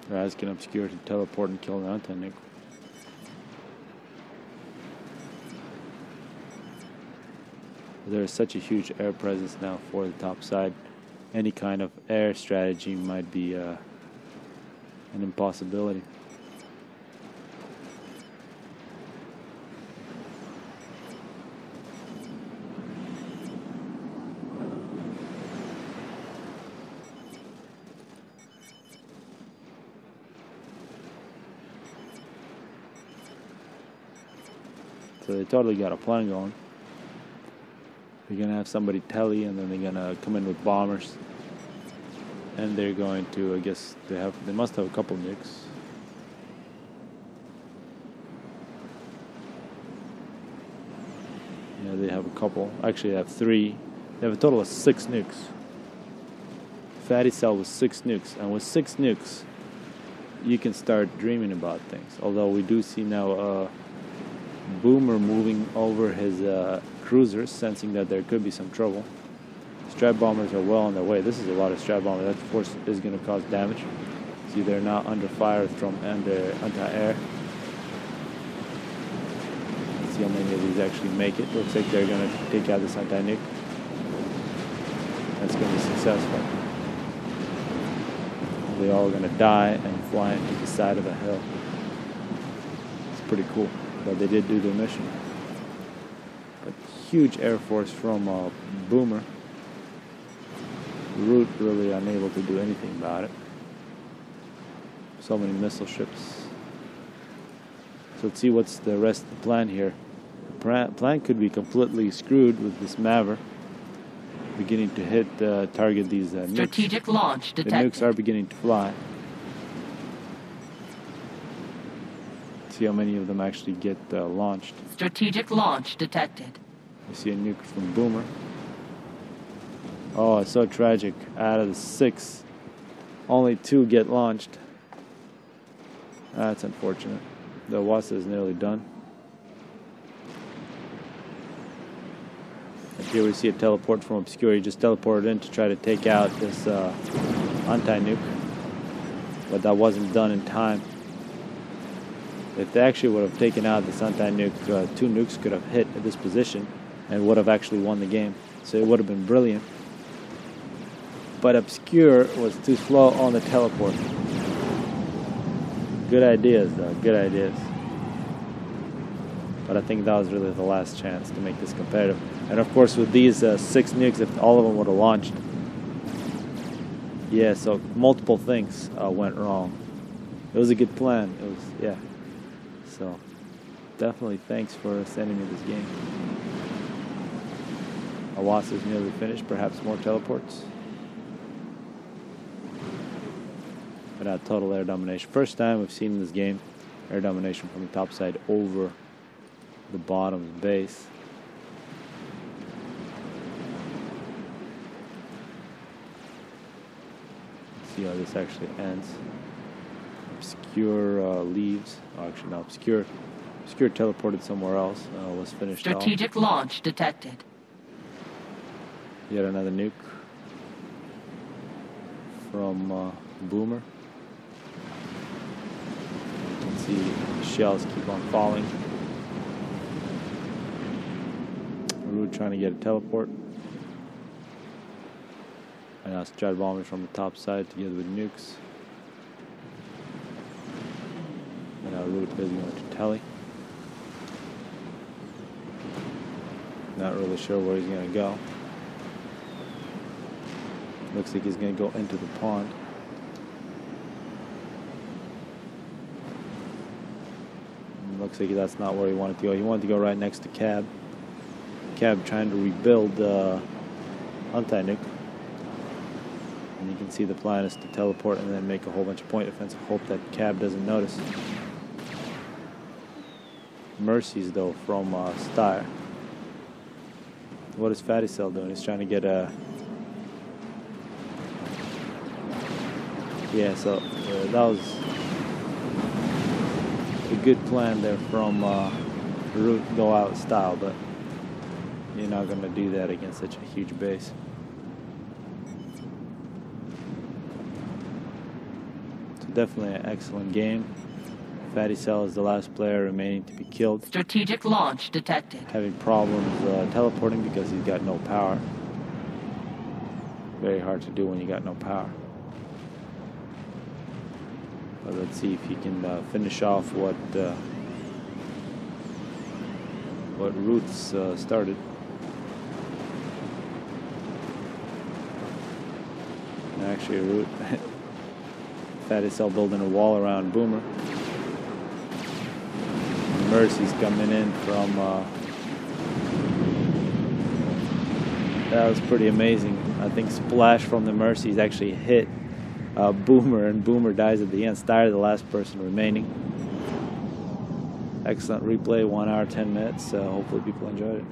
Raz can Obscure to teleport and kill the anti-nuke. There is such a huge air presence now for the top side. Any kind of air strategy might be an impossibility. So they totally got a plan going. They're going to have somebody telly, and then they're going to come in with bombers. And they're going to, I guess, they must have a couple nukes. Yeah, they have a couple. Actually, they have 3. They have a total of 6 nukes. Fatty Cell with 6 nukes. And with 6 nukes, you can start dreaming about things. Although we do see now Boomer moving over his cruisers, sensing that there could be some trouble. Strat Bombers are well on their way. This is a lot of Strat Bombers. That, of course, is going to cause damage. See, they're now under fire from anti-air. See how many of these actually make it. Looks like they're going to take out this anti-nuke. That's going to be successful. They're all going to die and fly into the side of a hill. It's pretty cool. But they did do their mission. But huge air force from Boomer. Root really unable to do anything about it. So many missile ships. So let's see what's the rest of the plan here. The plan could be completely screwed with this Maver beginning to hit target these nukes. Strategic launch detected. The nukes are beginning to fly. See how many of them actually get launched. Strategic launch detected. You see a nuke from Boomer. Oh, it's so tragic. Out of the 6, only 2 get launched. That's unfortunate. The Awasa is nearly done. And here we see a teleport from Obscure. He just teleported in to try to take out this anti-nuke. But that wasn't done in time. If they actually would have taken out this anti-nuke, 2 nukes could have hit at this position and would have actually won the game. So it would have been brilliant. But Obscure was too slow on the teleport. Good ideas, though. Good ideas. But I think that was really the last chance to make this competitive. And of course, with these 6 nukes, if all of them would have launched, yeah. So multiple things went wrong. It was a good plan. It was, yeah. So definitely thanks for sending me this game. Awasa is nearly finished. Perhaps more teleports. But total air domination. First time we've seen in this game air domination from the top side over the bottom base. Let's see how this actually ends. Obscure leaves. Oh, actually, no. Obscure teleported somewhere else. Was finished Strategic off. launch detected. Yet another nuke. from Boomer. You can see the shells keep on falling. Root trying to get a teleport. And now stride bombers from the top side together with nukes. And now Root is going to telly. Not really sure where he's going to go. Looks like he's going to go into the pond. Looks like that's not where he wanted to go. He wanted to go right next to Cab. Cab trying to rebuild anti-nuke. And you can see the plan is to teleport and then make a whole bunch of point defense. Hope that Cab doesn't notice. Mercies though from Styre. What is Fatty Cell doing? He's trying to get a... Yeah, so that was a good plan there from Root go out style, but you're not going to do that against such a huge base. So definitely an excellent game. Fatty Cell is the last player remaining to be killed. Strategic launch detected. Having problems teleporting because he's got no power. Very hard to do when you got no power. But let's see if he can finish off what Root's started. And actually, Root, Fatty Cell building a wall around Boomer. Mercy's coming in from. That was pretty amazing. I think Splash from the Mercy's actually hit Boomer, and Boomer dies at the end. Styre, the last person remaining. Excellent replay, 1 hour, 10 minutes. Hopefully people enjoyed it.